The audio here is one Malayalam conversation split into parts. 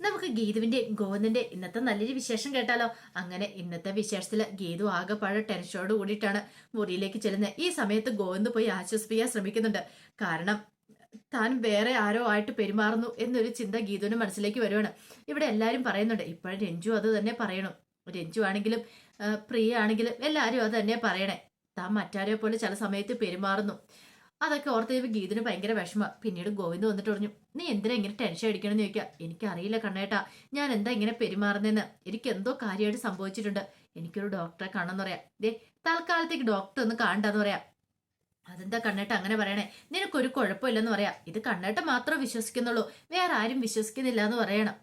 നമുക്ക് ഗീതുവിന്റെ ഗോവിന്ദന്റെ ഇന്നത്തെ നല്ലൊരു വിശേഷം കേട്ടാലോ. അങ്ങനെ ഇന്നത്തെ വിശേഷത്തില് ഗീതു ആകെപ്പാടെ ടെൻഷനോട് കൂടിയിട്ടാണ് മുറിയിലേക്ക് ചെല്ലുന്നത്. ഈ സമയത്ത് ഗോവിന്ദ് പോയി ആശ്വസിപ്പിക്കാൻ ശ്രമിക്കുന്നുണ്ട്. കാരണം താൻ വേറെ ആരോ ആയിട്ട് പെരുമാറുന്നു എന്നൊരു ചിന്ത ഗീതുവിന്റെ മനസ്സിലേക്ക് വരുവാണ്. ഇവിടെ എല്ലാരും പറയുന്നുണ്ട്, ഇപ്പോഴും രഞ്ജു അത് തന്നെ പറയണം. രഞ്ജു ആണെങ്കിലും പ്രിയ ആണെങ്കിലും എല്ലാരും അത് തന്നെ പറയണേ. താൻ മറ്റാരെ പോലെ ചില സമയത്ത് പെരുമാറുന്നു. അതൊക്കെ ഓർത്ത് കഴിയുമ്പോൾ ഗീതിന് ഭയങ്കര വിഷമ. പിന്നീട് ഗോവിന്ദ് വന്നിട്ട് പറഞ്ഞു, നീ എന്തിനാ ഇങ്ങനെ ടെൻഷൻ അടിക്കണമെന്ന് ചോദിക്കുക. എനിക്കറിയില്ല കണ്ണേട്ടാ, ഞാൻ എന്താ ഇങ്ങനെ പെരുമാറുന്നതെന്ന്. എനിക്ക് എന്തോ കാര്യമായിട്ട് സംഭവിച്ചിട്ടുണ്ട്. എനിക്കൊരു ഡോക്ടറെ കാണണമെന്ന് പറയാം. ദേ തൽക്കാലത്തേക്ക് ഡോക്ടർ ഒന്ന് കാണണ്ടെന്ന് പറയാം. അതെന്താ കണ്ണേട്ട അങ്ങനെ പറയണേ? നിനക്കൊരു കുഴപ്പമില്ലെന്ന് പറയാം. ഇത് കണ്ണേട്ട മാത്രമേ വിശ്വസിക്കുന്നുള്ളൂ, വേറെ ആരും വിശ്വസിക്കുന്നില്ല എന്ന് പറയണം.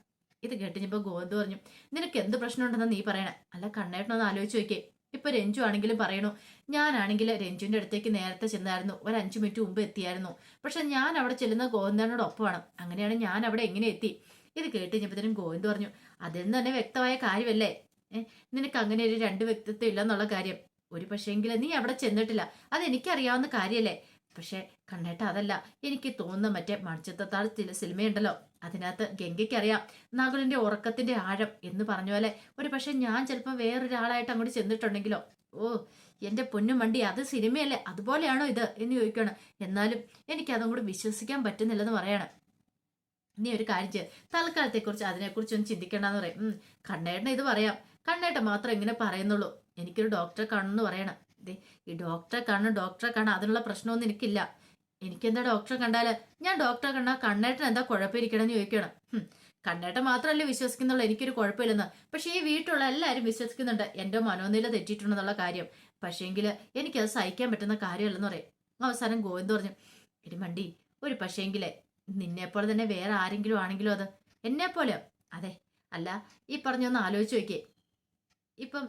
ഇത് കേട്ടിഞ്ഞപ്പോ ഗോവിന്ദ് പറഞ്ഞു, നിനക്ക് എന്ത് പ്രശ്നമുണ്ടെന്ന് നീ പറയണേ? അല്ല കണ്ണേട്ടനൊന്ന് ആലോചിച്ച് നോക്കിയേ. ഇപ്പൊ രഞ്ജു ആണെങ്കിലും പറയണു, ഞാനാണെങ്കിൽ രഞ്ജുവിന്റെ അടുത്തേക്ക് നേരത്തെ ചെന്നായിരുന്നു, ഒരു 5 മിനിറ്റ് മുമ്പ് എത്തിയായിരുന്നു. പക്ഷെ ഞാൻ അവിടെ ചെല്ലുന്ന ഗോവിന്ദനോടൊപ്പമാണ്. അങ്ങനെയാണ് ഞാൻ അവിടെ എങ്ങനെ എത്തി? ഇത് കേട്ടുകഴിഞ്ഞപ്പോഴത്തേനും ഗോവിന്ദ് പറഞ്ഞു, അതെന്ന് തന്നെ വ്യക്തമായ കാര്യമല്ലേ. നിനക്ക് അങ്ങനെ ഒരു 2 വ്യക്തിത്വം ഇല്ലെന്നുള്ള കാര്യം. ഒരു പക്ഷേങ്കിൽ നീ അവിടെ ചെന്നിട്ടില്ല, അതെനിക്കറിയാവുന്ന കാര്യല്ലേ. പക്ഷെ കണ്ണേട്ട അതല്ല, എനിക്ക് തോന്നുന്ന മറ്റേ മണിച്ചിത്രത്താഴ് സിനിമയുണ്ടല്ലോ, അതിനകത്ത് ഗംഗയ്ക്കറിയാം നകുലിന്റെ ഉറക്കത്തിന്റെ ആഴം എന്ന് പറഞ്ഞ പോലെ ഒരു പക്ഷെ ഞാൻ ചിലപ്പോൾ വേറൊരാളായിട്ട് അങ്ങോട്ട് ചെന്നിട്ടുണ്ടെങ്കിലോ. ഓ എന്റെ പൊന്നും വണ്ടി, അത് സിനിമയല്ലേ, അതുപോലെയാണോ ഇത് എന്ന് ചോദിക്കണം. എന്നാലും എനിക്ക് അതും കൂടി വിശ്വസിക്കാൻ പറ്റുന്നില്ലെന്ന് പറയണം. നീ ഒരു കാര്യം ചെയ്യ, തൽക്കാലത്തെക്കുറിച്ച് അതിനെക്കുറിച്ചൊന്നും ചിന്തിക്കേണ്ടെന്ന് പറയും. കണ്ണേട്ടന് ഇത് പറയാം, കണ്ണേട്ടൻ മാത്രം ഇങ്ങനെ പറയുന്നുള്ളൂ. എനിക്കൊരു ഡോക്ടറെ കാണണമെന്ന് പറയണം. ഈ ഡോക്ടറെ കാണണം അതിനുള്ള പ്രശ്നമൊന്നും എനിക്കില്ല. എനിക്കെന്താ ഡോക്ടറെ കണ്ടാല്? ഞാൻ ഡോക്ടറെ കണ്ടാൽ കണ്ണേട്ടൻ എന്താ കുഴപ്പമിരിക്കണമെന്ന് ചോദിക്കണം. കണ്ണേട്ടൻ മാത്രമല്ലേ വിശ്വസിക്കുന്നുള്ളൂ എനിക്കൊരു കുഴപ്പമില്ലെന്ന്. പക്ഷെ ഈ വീട്ടിലുള്ള എല്ലാവരും വിശ്വസിക്കുന്നുണ്ട് എന്റെ മനോനില തെറ്റിയിട്ടുണ്ടെന്നുള്ള കാര്യം. പക്ഷേങ്കിൽ എനിക്കത് സഹിക്കാൻ പറ്റുന്ന കാര്യമല്ലെന്ന് പറയും. അവസാനം ഗോവിന്ദ് പറഞ്ഞു, എടി മണ്ടി, ഒരു പക്ഷേങ്കിലേ നിന്നെപ്പോലെ തന്നെ വേറെ ആരെങ്കിലും ആണെങ്കിലോ അത് എന്നെപ്പോലെയോ? അതെ, അല്ല ഈ പറഞ്ഞൊന്ന് ആലോചിച്ച് നോക്കിയേ. ഇപ്പം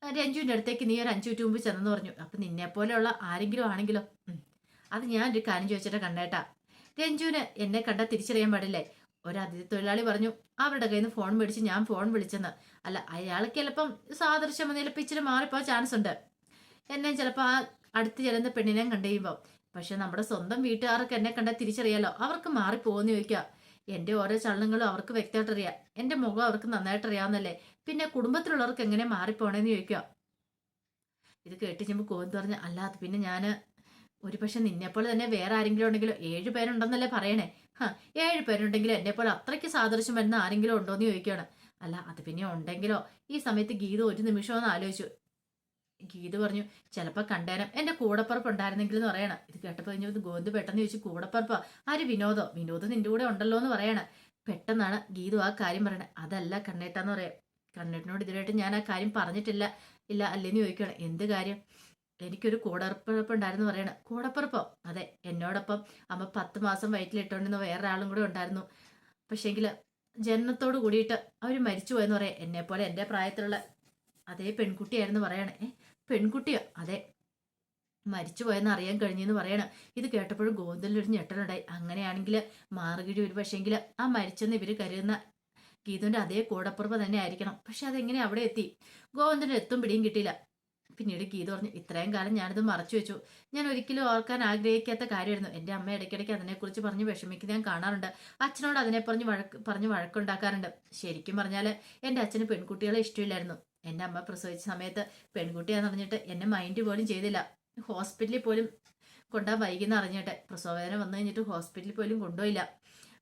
രഞ്ജുവിൻ്റെ അടുത്തേക്ക് നീ ഒരു 5 മിനിറ്റ് മുമ്പ് ചെന്നെന്ന് പറഞ്ഞു. അപ്പൊ നിന്നെ പോലെയുള്ള ആരെങ്കിലും ആണെങ്കിലോ? അത് ഞാൻ ഒരു കാര്യം ചോദിച്ചിട്ട് കണ്ടേട്ടാ, രഞ്ജുവിന് എന്നെ കണ്ടാൽ തിരിച്ചറിയാൻ പാടില്ലേ? ഒരു അതിഥി തൊഴിലാളി പറഞ്ഞു അവരുടെ കയ്യിൽ നിന്ന് ഫോൺ മേടിച്ച് ഞാൻ ഫോൺ വിളിച്ചെന്ന്. അല്ല അയാൾക്ക് ചിലപ്പം സാദൃശ്യം ചിലപ്പോൾ ഇച്ചിരി മാറിപ്പോ ചാൻസ് ഉണ്ട്. എന്നെ ചിലപ്പോൾ ആ അടുത്ത് ചെല്ലുന്ന പെണ്ണിനെ കണ്ടുകഴിയുമ്പോൾ. പക്ഷെ നമ്മുടെ സ്വന്തം വീട്ടുകാർക്ക് എന്നെ കണ്ടാൽ തിരിച്ചറിയാലോ, അവർക്ക് മാറിപ്പോന്ന് ചോദിക്കുക. എന്റെ ഓരോ ചലനങ്ങളും അവർക്ക് വ്യക്തമായിട്ട് അറിയാം, എന്റെ മുഖം അവർക്ക് നന്നായിട്ട് അറിയാവുന്നല്ലേ, പിന്നെ കുടുംബത്തിലുള്ളവർക്ക് എങ്ങനെ മാറിപ്പോണേന്ന് ചോദിക്കുക. ഇത് കേട്ട് ചെമ്പ് കോന്ന് പറഞ്ഞ, അല്ലാതെ പിന്നെ ഞാന് ഒരു പക്ഷെ നിന്നെപ്പോലെ തന്നെ വേറെ ആരെങ്കിലും ഉണ്ടെങ്കിലോ? 7 പേരുണ്ടെന്നല്ലേ പറയണേ. 7 പേരുണ്ടെങ്കിലും എന്നെ പോലെ അത്രയ്ക്ക് സാദൃശ്യം വരുന്ന ആരെങ്കിലും ഉണ്ടോന്ന് ചോദിക്കുകയാണ്. അല്ല അത് പിന്നെ ഉണ്ടെങ്കിലോ? ഈ സമയത്ത് ഗീത ഒരു നിമിഷം ഒന്ന് ആലോചിച്ചു. ഗീത പറഞ്ഞു, ചിലപ്പോ കണ്ടേനം എന്റെ കൂടപ്പുറപ്പ് ഉണ്ടായിരുന്നെങ്കിൽ എന്ന് പറയണം. ഇത് കേട്ടപ്പോ കഴിഞ്ഞത് ഗോവിന്ദ് പെട്ടെന്ന് ചോദിച്ചു, കൂടപ്പുറപ്പോ? ആര്? വിനോദോ? വിനോദ് നിന്റെ കൂടെ ഉണ്ടല്ലോ എന്ന് പറയണ. പെട്ടെന്നാണ് ഗീതു ആ കാര്യം പറയണേ. അതല്ല കണ്ണേട്ടാന്ന് പറയാം. കണ്ണേട്ടനോട് ഇതിലായിട്ട് ഞാൻ ആ കാര്യം പറഞ്ഞിട്ടില്ല. ഇല്ല അല്ലേന്ന് ചോദിക്കണം. എന്ത് കാര്യം? എനിക്കൊരു കൂടപ്പിറപ്പ് ഉണ്ടായിരുന്നു പറയണ. കൂടപ്പിറപ്പോ? അതെ, എന്നോടൊപ്പം അമ്മ 10 മാസം വയറ്റിലിട്ടോണ്ടിരുന്ന വേറൊരാളും കൂടെ ഉണ്ടായിരുന്നു. പക്ഷേങ്കില് ജനനത്തോട് കൂടിയിട്ട് അവര് മരിച്ചു പോയെന്ന് പറയാം. എന്നെ പോലെ എന്റെ പ്രായത്തിലുള്ള അതേ പെൺകുട്ടിയായിരുന്നു പറയണേ. പെൺകുട്ടിയോ? അതെ, മരിച്ചു പോയെന്ന് അറിയാൻ കഴിഞ്ഞെന്ന് പറയണ. ഇത് കേട്ടപ്പോഴും ഗോവിന്ദനിലൊരു ഞെട്ടലുണ്ടായി. അങ്ങനെയാണെങ്കിൽ മാർഗഴി ഒരു പക്ഷേങ്കിൽ ആ മരിച്ചെന്ന് ഇവര് കരുതുന്ന ഗീതുവിന്റെ അതേ കൂടപ്പുറപ്പ് തന്നെ ആയിരിക്കണം. പക്ഷെ അതെങ്ങനെ അവിടെ എത്തി? ഗോവിന്ദന് എത്തും പിടിയും കിട്ടിയില്ല. പിന്നീട് ഗീത പറഞ്ഞു, ഇത്രയും കാലം ഞാനിത് മറച്ചു വെച്ചു. ഞാൻ ഒരിക്കലും ഓർക്കാൻ ആഗ്രഹിക്കാത്ത കാര്യമായിരുന്നു. എന്റെ അമ്മ ഇടയ്ക്കിടയ്ക്ക് അതിനെക്കുറിച്ച് പറഞ്ഞ് വിഷമിക്കുന്നത് ഞാൻ കാണാറുണ്ട്. അച്ഛനോട് അതിനെ പറഞ്ഞ് വഴക്കുണ്ടാക്കാറുണ്ട്. ശരിക്കും പറഞ്ഞാല് എന്റെ അച്ഛന് പെൺകുട്ടികളെ ഇഷ്ടമില്ലായിരുന്നു. എന്റെ അമ്മ പ്രസവിച്ച സമയത്ത് പെൺകുട്ടിയാന്ന് അറിഞ്ഞിട്ട് എന്നെ മൈൻഡ് പോലും ചെയ്തില്ല. ഹോസ്പിറ്റലിൽ പോലും കൊണ്ടാ വൈകിന്ന് അറിഞ്ഞിട്ട് പ്രസവവേദന വന്നു കഴിഞ്ഞിട്ട് ഹോസ്പിറ്റലിൽ പോലും കൊണ്ടുപോയില്ല.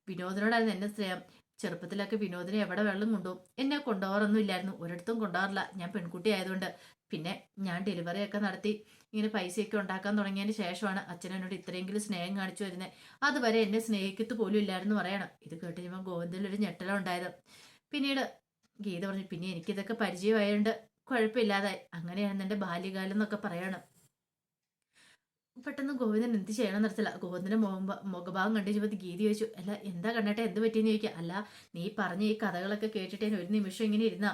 വിനോദിനോടായിരുന്നു എന്നെ സ്നേഹം. ചെറുപ്പത്തിലൊക്കെ വിനോദിനെ എവിടെ വെള്ളം കൊണ്ടുപോകും. എന്നെ കൊണ്ടുപോകാറൊന്നും ഇല്ലായിരുന്നു, ഒരിടത്തും കൊണ്ടുപോകാറില്ല, ഞാൻ പെൺകുട്ടി ആയതുകൊണ്ട്. പിന്നെ ഞാൻ ഡെലിവറി ഒക്കെ നടത്തി ഇങ്ങനെ പൈസയൊക്കെ ഉണ്ടാക്കാൻ തുടങ്ങിയതിന് ശേഷമാണ് അച്ഛൻ എന്നോട് ഇത്രയെങ്കിലും സ്നേഹം കാണിച്ചു വരുന്നത്. അതുവരെ എന്നെ സ്നേഹിക്കത്ത് പോലും ഇല്ലായിരുന്നു പറയണം. ഇത് കേട്ട് കഴിയുമ്പോൾ ഗോവിന്ദനൊരു ഞെട്ടലുണ്ടായത്. പിന്നീട് ഗീത പറഞ്ഞു, പിന്നെ എനിക്കിതൊക്കെ പരിചയമായതുകൊണ്ട് കുഴപ്പമില്ലാതായി. അങ്ങനെയാണ് എൻ്റെ ബാല്യകാലം എന്നൊക്കെ പറയണം. പെട്ടെന്ന് ഗോവിന്ദൻ എന്ത് ചെയ്യണം നിർത്തില്ല. ഗോവിന്ദന്റെ മുഖഭാവം കണ്ടു കഴിഞ്ഞപ്പോൾ ഗീതി ചോദിച്ചു, അല്ല എന്താ കണ്ണേട്ടെ, എന്ത് പറ്റിയെന്ന് ചോദിക്കുക. അല്ല നീ പറഞ്ഞ ഈ കഥകളൊക്കെ കേട്ടിട്ട് ഒരു നിമിഷം ഇങ്ങനെ ഇരുന്നാ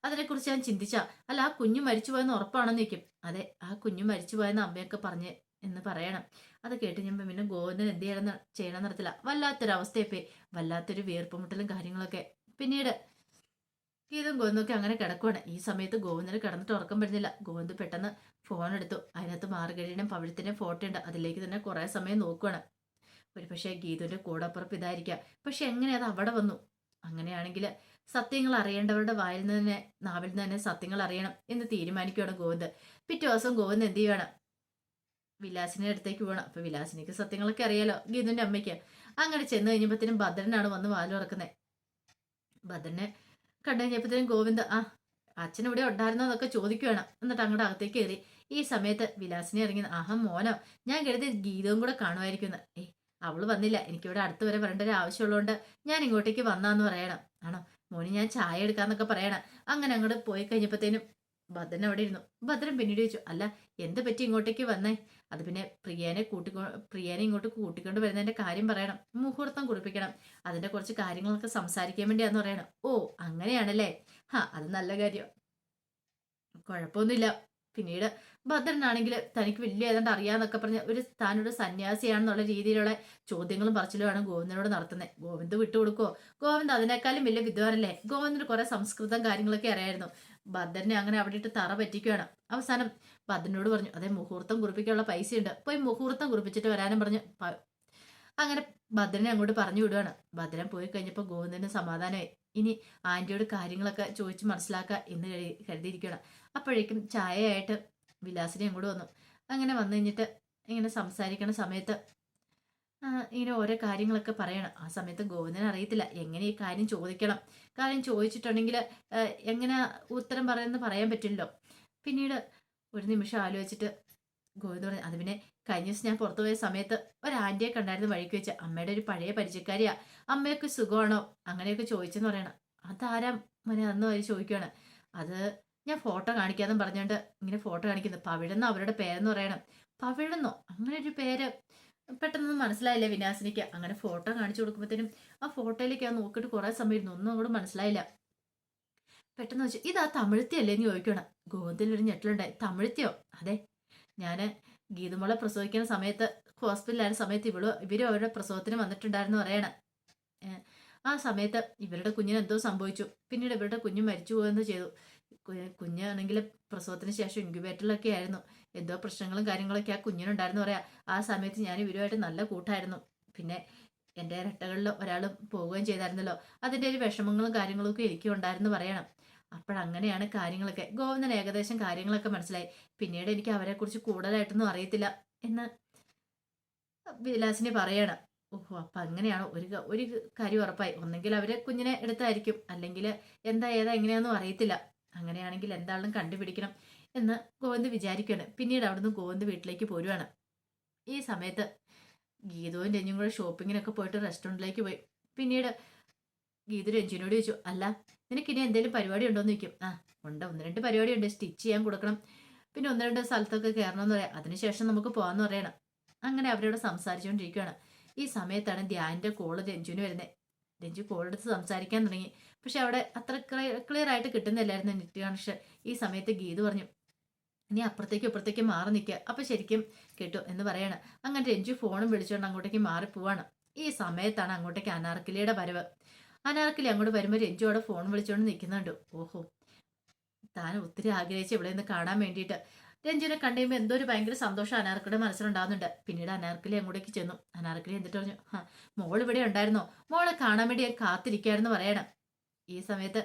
അതിനെക്കുറിച്ച് ഞാൻ ചിന്തിച്ച. അല്ല ആ കുഞ്ഞു മരിച്ചു പോയെന്ന് ഉറപ്പാണെന്ന് ചോദിക്കും. അതെ, ആ കുഞ്ഞു മരിച്ചു പോയെന്ന് അമ്മയൊക്കെ പറഞ്ഞ് എന്ന് പറയണം. അത് കേട്ട് ഞാൻ പിന്നെ ഗോവിന്ദൻ എന്ത് ചെയ്യണം നിർത്തില്ല. വല്ലാത്തൊരവസ്ഥയെപ്പോയി, വല്ലാത്തൊരു വീർപ്പുമുട്ടലും കാര്യങ്ങളൊക്കെ. പിന്നീട് ഗീതും ഗോവിന്ദൊക്കെ അങ്ങനെ കിടക്കുവാണ്. ഈ സമയത്ത് ഗോവിന്ദന് കിടന്നിട്ട് ഉറക്കം വരുന്നില്ല. ഗോവിന്ദ് പെട്ടെന്ന് ഫോൺ എടുത്തു. അതിനകത്ത് മാർഗഴിയുടെയും പവിഴത്തിന്റെയും ഫോട്ടോ ഉണ്ട്. അതിലേക്ക് തന്നെ കുറെ സമയം നോക്കുവാണ്. ഒരു പക്ഷേ ഗീതുവിന്റെ കൂടപ്പുറപ്പ് ഇതായിരിക്കാം. പക്ഷെ എങ്ങനെ അത് അവിടെ വന്നു? അങ്ങനെയാണെങ്കിൽ സത്യങ്ങൾ അറിയേണ്ടവരുടെ വായിൽ നിന്ന് തന്നെ നാവിൽ നിന്ന് തന്നെ സത്യങ്ങൾ അറിയണം എന്ന് തീരുമാനിക്കുകയാണ് ഗോവിന്ദ്. പിറ്റേ ദിവസം ഗോവിന്ദ് എന്ത് ചെയ്യുകയാണ്, വിലാസിന്റെ അടുത്തേക്ക് പോകണം. അപ്പൊ വിലാസിനിക്ക് സത്യങ്ങളൊക്കെ അറിയാലോ, ഗീതുവിന്റെ അമ്മയ്ക്ക്. അങ്ങനെ ചെന്ന് കഴിഞ്ഞപ്പോഴത്തേനും ഭദ്രനാണ് വന്ന് വാല് തുറക്കുന്നത്. ഭദ്രനെ കണ്ടു കഴിഞ്ഞപ്പോഴത്തേനും ഗോവിന്ദ് അച്ഛൻ ഇവിടെ ഉണ്ടായിരുന്നോ എന്നൊക്കെ ചോദിക്കുകയാണ്. എന്നിട്ട് അങ്ങോട്ട് അകത്തേക്ക് കയറി. ഈ സമയത്ത് വിലാസിനെ ഇറങ്ങി, മോനോ, ഞാൻ കരുതി ഗീതവും കൂടെ കാണുമായിരിക്കും. അവള് വന്നില്ല, എനിക്കിവിടെ അടുത്ത് വരെ വരേണ്ട ഒരു ആവശ്യമുള്ളതുകൊണ്ട് ഞാൻ ഇങ്ങോട്ടേക്ക് വന്നാന്ന് പറയണം. ആണോ മോന്, ഞാൻ ചായ എടുക്കാന്നൊക്കെ പറയണം. അങ്ങനെ അങ്ങോട്ട് പോയി കഴിഞ്ഞപ്പോഴത്തേനും ഭദ്രൻ അവിടെ ഇരുന്നു. ഭദ്രൻ പിന്നീട് ചോദിച്ചു, അല്ല എന്ത് പറ്റി ഇങ്ങോട്ടേക്ക് വന്നേ? അത് പിന്നെ പ്രിയനെ ഇങ്ങോട്ട് കൂട്ടിക്കൊണ്ട് വരുന്നതിന്റെ കാര്യം പറയണം, മുഹൂർത്തം കുറിപ്പിക്കണം, അതിന്റെ കുറച്ച് കാര്യങ്ങളൊക്കെ സംസാരിക്കാൻ വേണ്ടിയാന്ന് പറയണം. ഓ അങ്ങനെയാണല്ലേ, അത് നല്ല കാര്യം, കുഴപ്പമൊന്നുമില്ല. പിന്നീട് ഭദ്രനാണെങ്കിൽ തനിക്ക് വലിയ ഏതാണ്ട് അറിയാന്നൊക്കെ പറഞ്ഞ് താനൊരു സന്യാസിയാണെന്നുള്ള രീതിയിലുള്ള ചോദ്യങ്ങളും പറച്ചിലുമാണ് ഗോവിന്ദനോട് നടത്തുന്നത്. ഗോവിന്ദ് വിട്ടുകൊടുക്കോ? ഗോവിന്ദ് അതിനേക്കാളും വലിയ വിദ്വാനല്ലേ. ഗോവിന്ദിന് കുറെ സംസ്കൃതം കാര്യങ്ങളൊക്കെ അറിയായിരുന്നു. ഭദ്രനെ അങ്ങനെ അവിടെ ഇട്ട് തറ പറ്റിക്കുകയാണ്. അവസാനം ഭദ്രനോട് പറഞ്ഞു, അതെ മുഹൂർത്തം കുറിപ്പിക്കാനുള്ള പൈസയുണ്ട്, പോയി മുഹൂർത്തം കുറിപ്പിച്ചിട്ട് വരാനും പറഞ്ഞു. അങ്ങനെ ഭദ്രനെ അങ്ങോട്ട് പറഞ്ഞു വിടുകയാണ്. ഭദ്രൻ പോയി കഴിഞ്ഞപ്പോൾ ഗോവിന്ദന് സമാധാനമായി. ഇനി ആന്റിയോട് കാര്യങ്ങളൊക്കെ ചോദിച്ച് മനസ്സിലാക്കുക എന്ന് കരുതിയിരിക്കുകയാണ്. അപ്പോഴേക്കും ചായയായിട്ട് വിലാസിനെ അങ്ങോട്ട് വന്നു. അങ്ങനെ വന്നു കഴിഞ്ഞിട്ട് ഇങ്ങനെ സംസാരിക്കണ സമയത്ത് ഇങ്ങനെ ഓരോ കാര്യങ്ങളൊക്കെ പറയണം. ആ സമയത്ത് ഗോവിന്ദന് അറിയത്തില്ല എങ്ങനെ ഈ കാര്യം ചോദിക്കണം. കാര്യം ചോദിച്ചിട്ടുണ്ടെങ്കിൽ എങ്ങനെ ഉത്തരം പറയുമെന്ന് പറയാൻ പറ്റില്ലല്ലോ. പിന്നീട് ഒരു നിമിഷം ആലോചിച്ചിട്ട് ഗോവിന്ദ് പറഞ്ഞു, അത് പിന്നെ കഴിഞ്ഞ ദിവസം ഞാൻ പുറത്തു പോയ സമയത്ത് ഒരു ആന്റിയെ കണ്ടായിരുന്നു വഴിക്ക് വെച്ച്. അമ്മയുടെ ഒരു പഴയ പരിചയക്കാരിയാ. അമ്മയൊക്കെ സുഖമാണോ അങ്ങനെയൊക്കെ ചോദിച്ചെന്ന് പറയണം. അതാരാ മോനെ അന്ന് അവർ ചോദിക്കുകയാണ്. അത് ഞാൻ ഫോട്ടോ കാണിക്കാന്നും പറഞ്ഞുകൊണ്ട് ഇങ്ങനെ ഫോട്ടോ കാണിക്കുന്നു. പവിഴെന്നോ അവരുടെ പേരെന്ന് പറയണം. പവിഴെന്നോ അങ്ങനെ ഒരു പേര് പെട്ടെന്നൊന്നും മനസ്സിലായില്ല വിനാശിനിക്ക്. അങ്ങനെ ഫോട്ടോ കാണിച്ചു കൊടുക്കുമ്പോഴത്തേനും ആ ഫോട്ടോയിലേക്ക് ആ നോക്കിയിട്ട് കുറെ സമയം ഇരുന്നു, ഒന്നും അങ്ങോട്ട് മനസ്സിലായില്ല. പെട്ടെന്ന് വെച്ചു, ഇതാ തമിഴ്ത്തിയല്ലേ എന്ന് ചോദിക്കണം. ഗോവിന്ദിൽ ഒരു ഞെട്ടലുണ്ടായി. തമിഴ്ത്തിയോ? അതെ, ഞാന് ഗീതുമോളെ പ്രസവിക്കുന്ന സമയത്ത് ഹോസ്പിറ്റലായിരുന്ന സമയത്ത് ഇവരും അവരുടെ പ്രസവത്തിന് വന്നിട്ടുണ്ടായിരുന്നു പറയണം. ആ സമയത്ത് ഇവരുടെ കുഞ്ഞിന് എന്തോ സംഭവിച്ചു. പിന്നീട് ഇവരുടെ കുഞ്ഞ് മരിച്ചു പോയെന്ന് ചെയ്തു. കുഞ്ഞാണെങ്കിൽ പ്രസവത്തിന് ശേഷം ഇൻക്യുബേറ്ററിലൊക്കെ ആയിരുന്നു. എന്തോ പ്രശ്നങ്ങളും കാര്യങ്ങളൊക്കെ ആ കുഞ്ഞിനുണ്ടായിരുന്നു പറയാ. ആ സമയത്ത് ഞാൻ ഇവരുമായിട്ട് നല്ല കൂട്ടായിരുന്നു. പിന്നെ എൻ്റെ ഇരട്ടകളിൽ ഒരാളും പോവുകയും ചെയ്തായിരുന്നല്ലോ. അതിൻ്റെ ഒരു വിഷമങ്ങളും കാര്യങ്ങളും ഒക്കെ എനിക്കും ഉണ്ടായിരുന്നു പറയണം. അപ്പോഴങ്ങനെയാണ് കാര്യങ്ങളൊക്കെ. ഗോവിന്ദൻ ഏകദേശം കാര്യങ്ങളൊക്കെ മനസ്സിലായി. പിന്നീട് എനിക്ക് അവരെക്കുറിച്ച് കൂടുതലായിട്ടൊന്നും അറിയത്തില്ല എന്ന് വിലാസിനെ പറയണം. ഓഹോ, അപ്പൊ അങ്ങനെയാണോ? ഒരു കാര്യം ഉറപ്പായി, ഒന്നെങ്കിൽ അവര് കുഞ്ഞിനെ എടുത്തായിരിക്കും, അല്ലെങ്കിൽ എന്താ ഏതാ എങ്ങനെയാണെന്നും അറിയത്തില്ല. അങ്ങനെയാണെങ്കിൽ എന്താണെന്നും കണ്ടുപിടിക്കണം എന്ന് ഗോവിന്ദ് വിചാരിക്കുകയാണ്. പിന്നീട് അവിടുന്ന് ഗോവിന്ദ് വീട്ടിലേക്ക് പോരുവാണ്. ഈ സമയത്ത് ഗീതുവും രഞ്ജും കൂടെ ഷോപ്പിങ്ങിനൊക്കെ പോയിട്ട് റെസ്റ്റോറൻറ്റിലേക്ക് പോയി. പിന്നീട് ഗീതു രഞ്ജുവിനോട് ചോദിച്ചു, അല്ല നിനക്കിനി എന്തെങ്കിലും പരിപാടി ഉണ്ടോ എന്ന് ചോദിക്കും. ഉണ്ട്, 1-2 പരിപാടി ഉണ്ട്. സ്റ്റിച്ച് ചെയ്യാൻ കൊടുക്കണം, പിന്നെ 1-2 സ്ഥലത്തൊക്കെ കയറണമെന്ന് പറയാം, അതിനുശേഷം നമുക്ക് പോകാമെന്ന് പറയണം. അങ്ങനെ അവരോട് സംസാരിച്ചുകൊണ്ടിരിക്കുകയാണ്. ഈ സമയത്താണ് ധ്യാനിന്റെ കോള് രഞ്ജുവിന് വരുന്നത്. രഞ്ജു കോളെടുത്ത് സംസാരിക്കാൻ തുടങ്ങി. പക്ഷെ അവിടെ അത്ര ക്ലിയർ ആയിട്ട് കിട്ടുന്നില്ലായിരുന്നു നെറ്റ് കണക്ഷൻ. ഈ സമയത്ത് ഗീതു പറഞ്ഞു, ഇനി അപ്പുറത്തേക്കും ഇപ്പുറത്തേക്കും മാറി നിൽക്കുക, അപ്പൊ ശരിക്കും കേട്ടു എന്ന് പറയാണ്. അങ്ങനെ രഞ്ജു ഫോണും വിളിച്ചുകൊണ്ട് അങ്ങോട്ടേക്ക് മാറിപ്പോവാണ്. ഈ സമയത്താണ് അങ്ങോട്ടേക്ക് അനാർക്കലിയുടെ വരവ്. അനാർക്കലി അങ്ങോട്ട് വരുമ്പോൾ രഞ്ജു അവിടെ ഫോൺ വിളിച്ചുകൊണ്ട് നിൽക്കുന്നുണ്ട്. ഓഹോ, താൻ ഒത്തിരി ആഗ്രഹിച്ച് ഇവിടെ നിന്ന് കാണാൻ വേണ്ടിയിട്ട്. രഞ്ജുവിനെ കണ്ടുകഴിയുമ്പോൾ എന്തോ ഒരു ഭയങ്കര സന്തോഷം അനാർക്കലിയുടെ മനസ്സിലുണ്ടാകുന്നുണ്ട്. പിന്നീട് അനാർക്കലി അങ്ങോട്ടേക്ക് ചെന്നു. അനാർക്കലി എന്നിട്ട് പറഞ്ഞു, മോൾ ഇവിടെ ഉണ്ടായിരുന്നോ? മോളെ കാണാൻ വേണ്ടി ഞാൻ കാത്തിരിക്കായിരുന്നു പറയണം. ഈ സമയത്ത്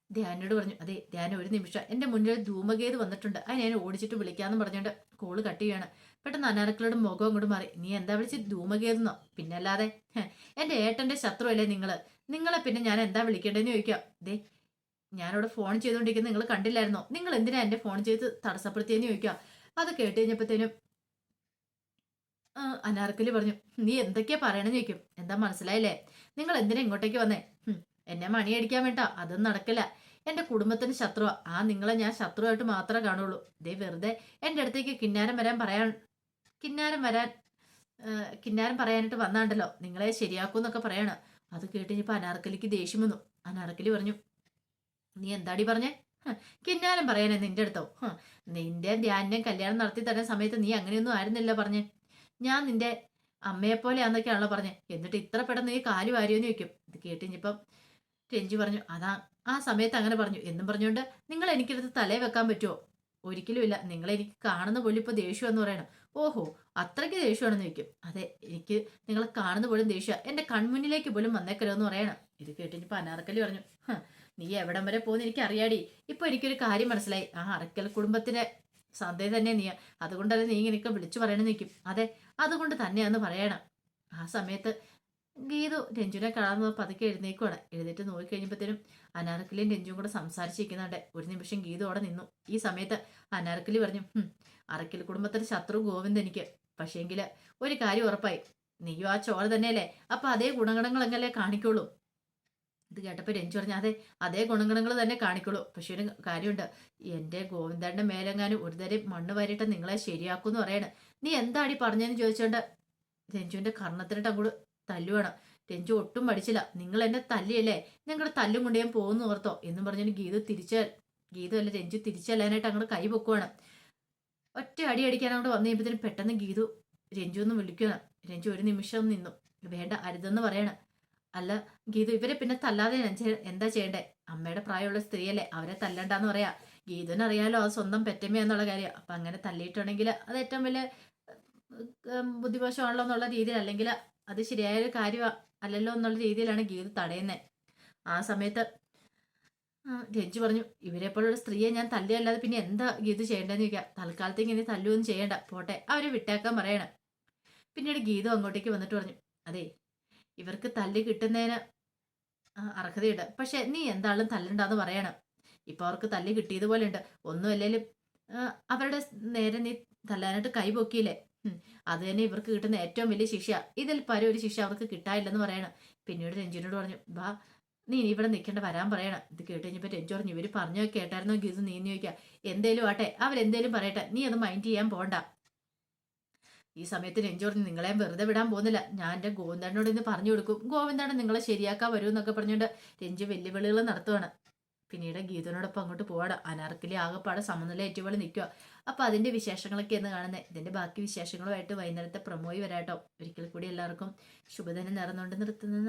ധ്യാനോട് പറഞ്ഞു, അതെ ധ്യാന, ഒരു നിമിഷം എൻ്റെ മുന്നിൽ ധൂമകേത് വന്നിട്ടുണ്ട്, അത് ഞാൻ ഓടിച്ചിട്ട് വിളിക്കാന്ന് പറഞ്ഞുകൊണ്ട് കോള് കട്ട് ചെയ്യാണ്. പെട്ടെന്ന് അനാർക്കലിയുടെ മുഖം അങ്ങോട്ട് മാറി. നീ എന്താ വിളിച്ച് ധൂമകേതെന്നോ? പിന്നല്ലാതെ എൻ്റെ ഏട്ടൻ്റെ ശത്രുവല്ലേ നിങ്ങളെ പിന്നെ ഞാൻ എന്താ വിളിക്കേണ്ടതെന്ന് ചോദിക്കാം. ദേ ഞാനവിടെ ഫോൺ ചെയ്തുകൊണ്ടിരിക്കുന്നത് നിങ്ങൾ കണ്ടില്ലായിരുന്നോ? നിങ്ങൾ എന്തിനാ എൻ്റെ ഫോൺ ചെയ്ത് തടസ്സപ്പെടുത്തിയെന്ന് ചോദിക്കാം. അത് കേട്ട് കഴിഞ്ഞപ്പോഴത്തേനും അനാർക്കലി പറഞ്ഞു, നീ എന്തൊക്കെയാ പറയണെന്ന് ചോദിക്കും. എന്താ മനസ്സിലായില്ലേ? നിങ്ങൾ എന്തിനാ ഇങ്ങോട്ടേക്ക് വന്നേ? എന്നെ മണിയടിക്കാൻ വേണ്ട, അതൊന്നും നടക്കില്ല. എൻ്റെ കുടുംബത്തിന് ശത്രുവാ. നിങ്ങളെ ഞാൻ ശത്രുവായിട്ട് മാത്രമേ കാണുള്ളൂ. ദേ വെറുതെ എൻ്റെ അടുത്തേക്ക് കിന്നാരം പറയാനായിട്ട് വന്നാണ്ടല്ലോ, നിങ്ങളെ ശരിയാക്കൂന്നൊക്കെ പറയാണ്. അത് കേട്ട് ഇനിയിപ്പോൾ അനാർക്കലിക്ക് ദേഷ്യം വന്നു. അനാർക്കലി പറഞ്ഞു, നീ എന്താടി പറഞ്ഞേ? കിന്നാരം പറയാനേ നിന്റെ അടുത്തോ? നിന്റെ ധ്യാനം കല്യാണം നടത്തി തരുന്ന സമയത്ത് നീ അങ്ങനെയൊന്നും ആയിരുന്നില്ല പറഞ്ഞേ. ഞാൻ നിന്റെ അമ്മയെപ്പോലെയാന്നൊക്കെയാണല്ലോ പറഞ്ഞേ. എന്നിട്ട് ഇത്ര പെട്ടെന്ന് നീ കാല് വാരിയോന്ന് ചോദിക്കും. ഇത് കേട്ട് ഇനിയിപ്പം രഞ്ജു പറഞ്ഞു, ആ സമയത്ത് അങ്ങനെ പറഞ്ഞു എന്നും പറഞ്ഞുകൊണ്ട് നിങ്ങൾ എനിക്കെടുത്ത് തലേ വെക്കാൻ പറ്റുമോ? ഒരിക്കലും ഇല്ല. നിങ്ങളെ എനിക്ക് കാണുന്ന പോലും ഇപ്പോൾ ദേഷ്യമെന്ന് പറയണം. ഓഹോ, അത്രയ്ക്ക് ദേഷ്യമാണെന്ന് ചോദിക്കും. അതെ, എനിക്ക് നിങ്ങളെ കാണുന്ന പോലും ദേഷ്യ, എൻ്റെ കൺമുന്നിലേക്ക് പോലും വന്നേക്കരുതെന്ന് പറയണം. ഇത് കേട്ടിനിപ്പോ അനാർക്കലി പറഞ്ഞു, നീ എവിടം വരെ പോകുന്ന എനിക്ക് അറിയാടി. ഇപ്പൊ എനിക്കൊരു കാര്യം മനസ്സിലായി. ആ അറക്കൽ കുടുംബത്തിന്റെ സന്ദേഹം തന്നെ നീ, അതുകൊണ്ടല്ലേ നീ ഇങ്ങനെയൊക്കെ വിളിച്ചു പറയണ നിൽക്കും. അതെ, അതുകൊണ്ട് തന്നെയാന്ന് പറയണം. ആ സമയത്ത് ഗീതു രഞ്ജുനെ കാണാൻ പതുക്കെ എഴുന്നേക്കുവാണ്. എഴുന്നേറ്റ് നോക്കിക്കഴിഞ്ഞപ്പോഴത്തേനും അനാർക്കലിയും രഞ്ജുവും കൂടെ സംസാരിച്ചിരിക്കുന്നുണ്ട്. ഒരു നിമിഷം ഗീതു അവിടെ നിന്നു. ഈ സമയത്ത് അനാർക്കലി പറഞ്ഞു, അറക്കൽ കുടുംബത്തിന്റെ ശത്രു ഗോവിന്ദ് എനിക്ക്. പക്ഷേങ്കില് ഒരു കാര്യം ഉറപ്പായി, നീയും ആ ചോര തന്നെയല്ലേ, അപ്പൊ അതേ ഗുണഗണങ്ങൾ എങ്ങനെ കാണിക്കുള്ളൂ. ഇത് കേട്ടപ്പോ രഞ്ജു പറഞ്ഞു, അതെ, അതേ ഗുണഗണങ്ങൾ തന്നെ കാണിക്കുള്ളൂ. പക്ഷെ ഒരു കാര്യമുണ്ട്, എന്റെ ഗോവിന്ദന്റെ മേലെങ്ങാനും ഒരു തരം മണ്ണ് വാരിയിട്ട് നിങ്ങളെ ശരിയാക്കുമെന്ന് പറയണ്. നീ എന്താടി പറഞ്ഞെന്ന് ചോദിച്ചോണ്ട് രഞ്ജുവിന്റെ കർണത്തിനിട്ട് അങ്ങോട്ട് തല്ലുവാണ്. രഞ്ജു ഒട്ടും പഠിച്ചില്ല. നിങ്ങൾ എന്നെ തല്ലിയല്ലേ, നിങ്ങളുടെ തല്ലും കൊണ്ട് ഞാൻ പോകുന്നു ഓർത്തോ എന്നും പറഞ്ഞു ഗീതു അല്ല രഞ്ജു തിരിച്ചല്ലാനായിട്ട് അങ്ങോട്ട് കൈ പൊക്കുവാണ്. ഒറ്റ അടി അടിക്കാൻ അങ്ങോട്ട് വന്നു കഴിയുമ്പോഴത്തേനും പെട്ടെന്ന് ഗീതു രഞ്ജു എന്ന് വിളിക്കുകയാണ്. രഞ്ജു ഒരു നിമിഷം നിന്നു. വേണ്ട, അരുതെന്ന് പറയണം. അല്ല ഗീതു, ഇവരെ പിന്നെ തല്ലാതെ എന്താ ചെയ്യണ്ടേ? അമ്മയുടെ പ്രായമുള്ള സ്ത്രീയല്ലേ, അവരെ തല്ലണ്ടെന്ന് പറയാ. ഗീതുവിന് അറിയാലോ അത് സ്വന്തം പെറ്റമ്മ എന്നുള്ള കാര്യം. അപ്പൊ അങ്ങനെ തല്ലിയിട്ടുണ്ടെങ്കിൽ അത് ഏറ്റവും വലിയ ബുദ്ധിമോശമാണല്ലോ എന്നുള്ള രീതിയിൽ, അല്ലെങ്കിൽ അത് ശരിയായ ഒരു കാര്യം അല്ലല്ലോ എന്നുള്ള രീതിയിലാണ് ഗീതു തടയുന്നത്. ആ സമയത്ത് രഞ്ജു പറഞ്ഞു, ഇവരെപ്പോലുള്ള സ്ത്രീയെ ഞാൻ തല്ലിയല്ലാതെ പിന്നെ എന്താ ഗീതു ചെയ്യേണ്ടതെന്ന് ചോദിക്കാം. തൽക്കാലത്തേക്ക് ഇനി തല്ലുവൊന്നും ചെയ്യണ്ട, പോട്ടെ, അവരെ വിട്ടേക്കാൻ പറയണം. പിന്നീട് ഗീതു അങ്ങോട്ടേക്ക് വന്നിട്ട് പറഞ്ഞു, അതെ, ഇവർക്ക് തല്ലി കിട്ടുന്നതിന് അർഹതയുണ്ട്. പക്ഷെ നീ എന്താളും തല്ലണ്ടെന്ന് പറയണം. ഇപ്പൊ അവർക്ക് തല്ലി കിട്ടിയതുപോലെ ഉണ്ട്. ഒന്നും അല്ലേലും അവരുടെ നേരെ നീ തല്ലാനായിട്ട് കൈ പൊക്കിയില്ലേ, അത് തന്നെ ഇവർക്ക് കിട്ടുന്ന ഏറ്റവും വലിയ ശിക്ഷ. ഇതിൽ പരം ഒരു ശിക്ഷ അവർക്ക് കിട്ടാനില്ലെന്ന് പറയണം. പിന്നീട് രഞ്ജുവിനോട് പറഞ്ഞു, ബാ, നീ ഇനി ഇവിടെ നിൽക്കേണ്ട, വരാൻ പറയണം. ഇത് കേട്ട് കഴിഞ്ഞപ്പോൾ രഞ്ജു പറഞ്ഞു, ഇവര് പറഞ്ഞു കേട്ടായിരുന്നോ ഗീതു, നീ ചോദിക്കുക. എന്തേലും ആട്ടെ, അവരെന്തേലും പറയട്ടെ, നീ അത് മൈൻഡ് ചെയ്യാൻ പോണ്ട. ഈ സമയത്ത് രഞ്ജു പറഞ്ഞു, നിങ്ങളെ വെറുതെ വിടാൻ പോകുന്നില്ല, ഞാൻ എൻ്റെ ഗോവിന്ദനോട് ഇന്ന് പറഞ്ഞു കൊടുക്കും. ഗോവിന്ദാണ് നിങ്ങളെ ശരിയാക്കാൻ വരൂ എന്നൊക്കെ പറഞ്ഞുകൊണ്ട് രഞ്ജു വെല്ലുവിളികൾ നടത്തുവാണ്. പിന്നീട് ഗീതുവിനോടൊപ്പം അങ്ങോട്ട് പോവാണ്. അനാർക്കലി ആകെപ്പാടെ സമനില ഏറ്റുപോലെ നിൽക്കുക. അപ്പൊ അതിന്റെ വിശേഷങ്ങളൊക്കെ എന്ന് കാണുന്നത്. ഇതിന്റെ ബാക്കി വിശേഷങ്ങളുമായിട്ട് വൈകുന്നേരത്തെ പ്രമോയി വരാട്ടോ. ഒരിക്കൽ കൂടി എല്ലാവർക്കും ശുഭദിനം നേർന്നുകൊണ്ട് നിർത്തുന്നത്.